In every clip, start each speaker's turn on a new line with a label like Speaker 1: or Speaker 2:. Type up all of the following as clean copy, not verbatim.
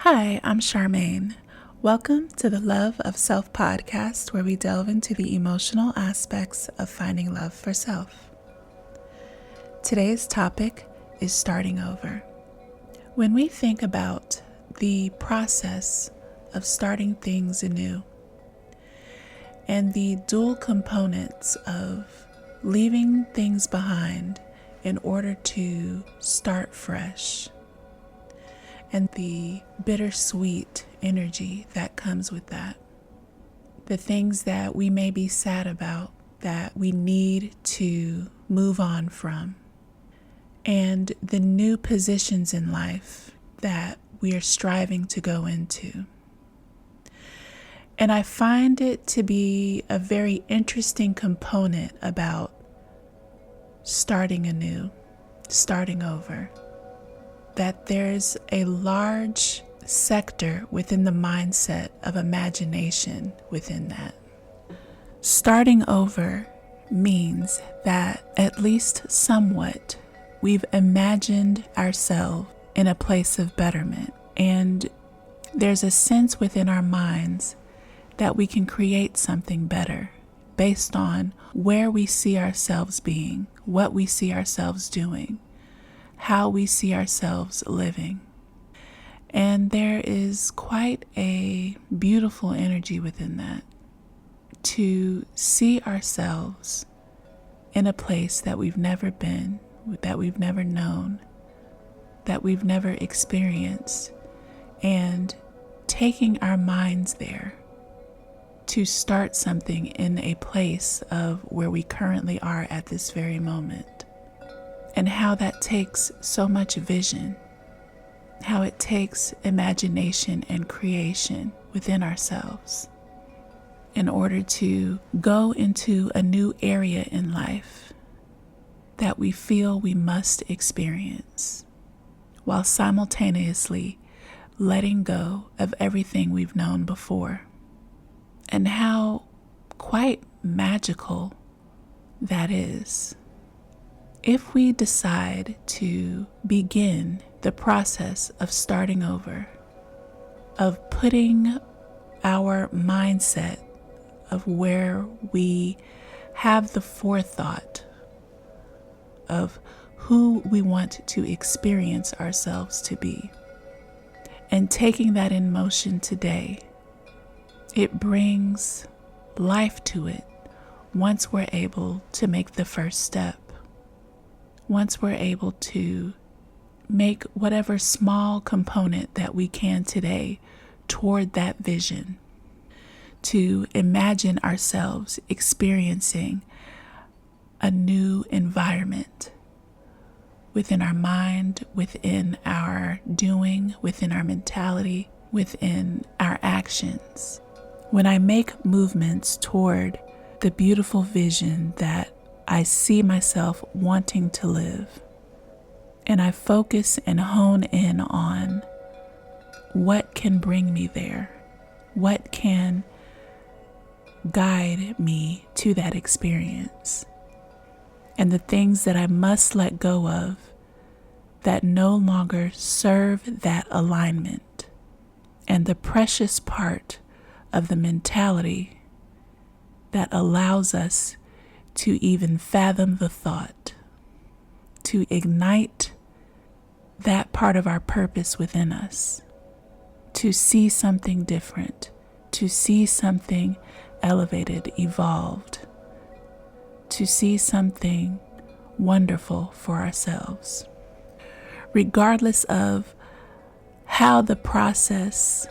Speaker 1: Hi, I'm Charmaine. Welcome to the Love of Self podcast, where we delve into the emotional aspects of finding love for self. Today's topic is starting over. When we think about the process of starting things anew and the dual components of leaving things behind in order to start fresh, and the bittersweet energy that comes with that. The things that we may be sad about that we need to move on from. And the new positions in life that we are striving to go into. And I find it to be a very interesting component about starting anew, starting over. That there's a large sector within the mindset of imagination within that. Starting over means that at least somewhat we've imagined ourselves in a place of betterment, and there's a sense within our minds that we can create something better based on where we see ourselves being, what we see ourselves doing, how we see ourselves living. And there is quite a beautiful energy within that, to see ourselves in a place that we've never been, that we've never known, that we've never experienced, and taking our minds there to start something in a place of where we currently are at this very moment. And how that takes so much vision, how it takes imagination and creation within ourselves in order to go into a new area in life that we feel we must experience, while simultaneously letting go of everything we've known before. And how quite magical that is. If we decide to begin the process of starting over, of putting our mindset of where we have the forethought of who we want to experience ourselves to be, and taking that in motion today, it brings life to it once we're able to make the first step. Once we're able to make whatever small component that we can today toward that vision, to imagine ourselves experiencing a new environment within our mind, within our doing, within our mentality, within our actions. When I make movements toward the beautiful vision that I see myself wanting to live, and I focus and hone in on what can bring me there, what can guide me to that experience, and the things that I must let go of that no longer serve that alignment, and the precious part of the mentality that allows us to even fathom the thought, to ignite that part of our purpose within us, to see something different, to see something elevated, evolved, to see something wonderful for ourselves. Regardless of how the process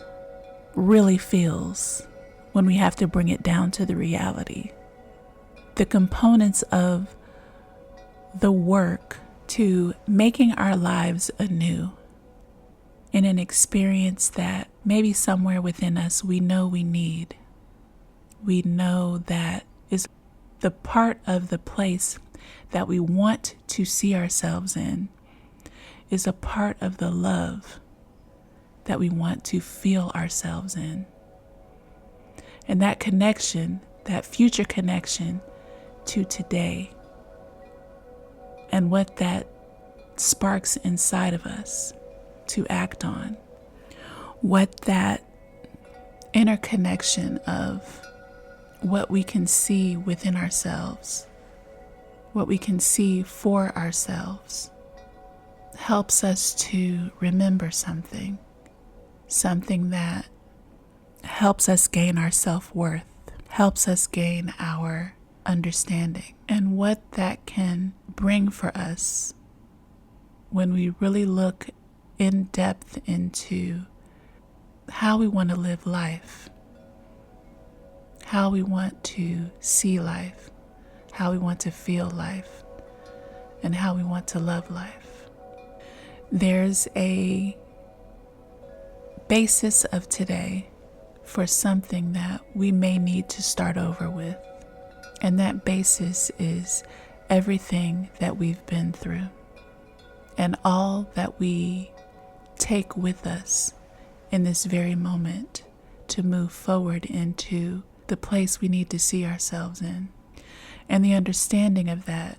Speaker 1: really feels when we have to bring it down to the reality. The components of the work to making our lives anew in an experience that maybe somewhere within us we know we need. We know that is the part of the place that we want to see ourselves in, is a part of the love that we want to feel ourselves in. And that connection, that future connection to today, and what that sparks inside of us to act on, what that interconnection of what we can see within ourselves, what we can see for ourselves, helps us to remember something that helps us gain our self-worth, helps us gain our understanding, and what that can bring for us when we really look in depth into how we want to live life, how we want to see life, how we want to feel life, and how we want to love life. There's a basis of today for something that we may need to start over with, and that basis is everything that we've been through and all that we take with us in this very moment to move forward into the place we need to see ourselves in. And the understanding of that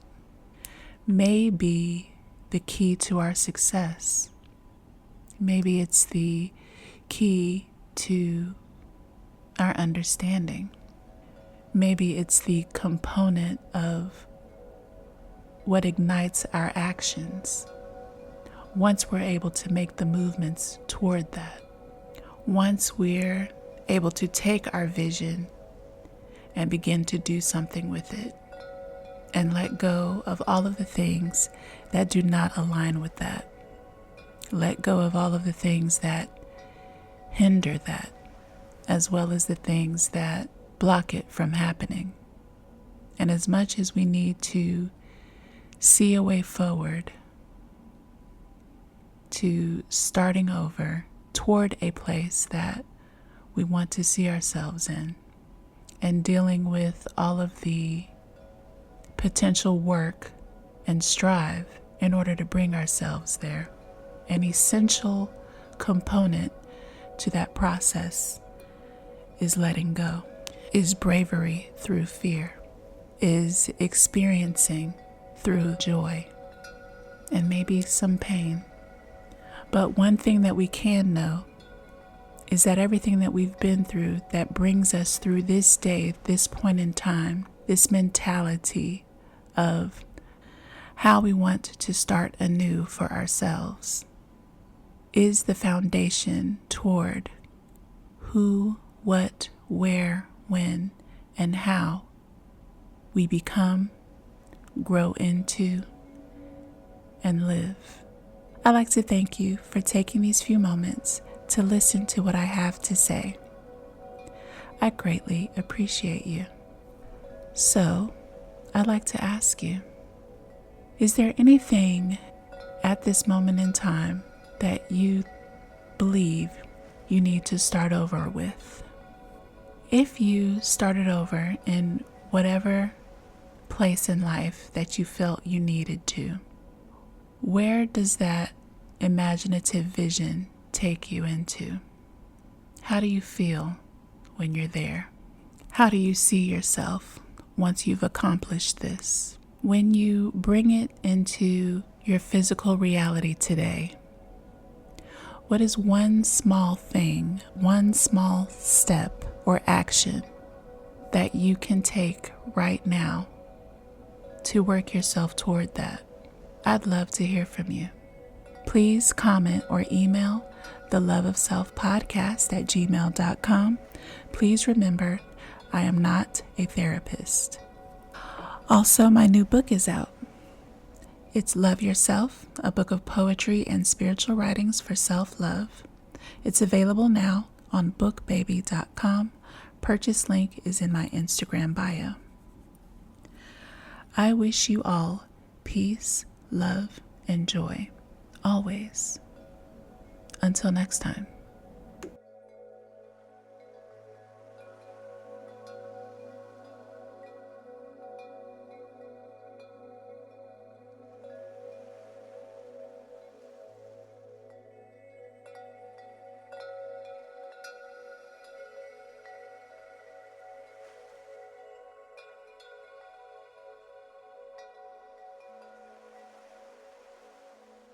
Speaker 1: may be the key to our success. Maybe it's the key to our understanding. Maybe it's the component of what ignites our actions once we're able to make the movements toward that. Once we're able to take our vision and begin to do something with it and let go of all of the things that do not align with that. Let go of all of the things that hinder that, as well as the things that block it from happening. And as much as we need to see a way forward to starting over toward a place that we want to see ourselves in, and dealing with all of the potential work and strive in order to bring ourselves there, an essential component to that process is letting go, is bravery through fear, is experiencing through joy, and maybe some pain. But one thing that we can know is that everything that we've been through that brings us through this day, this point in time, this mentality of how we want to start anew for ourselves, is the foundation toward who, what, where, when, and how we become, grow into, and live. I'd like to thank you for taking these few moments to listen to what I have to say. I greatly appreciate you. So, I'd like to ask you, is there anything at this moment in time that you believe you need to start over with? If you started over in whatever place in life that you felt you needed to, where does that imaginative vision take you into? How do you feel when you're there? How do you see yourself once you've accomplished this? When you bring it into your physical reality today, what is one small thing, one small step or action that you can take right now to work yourself toward that? I'd love to hear from you. Please comment or email theloveofselfpodcast@gmail.com. Please remember, I am not a therapist. Also, my new book is out. It's Love Yourself, a book of poetry and spiritual writings for self-love. It's available now on bookbaby.com. Purchase link is in my Instagram bio. I wish you all peace, love, and joy, always. Until next time.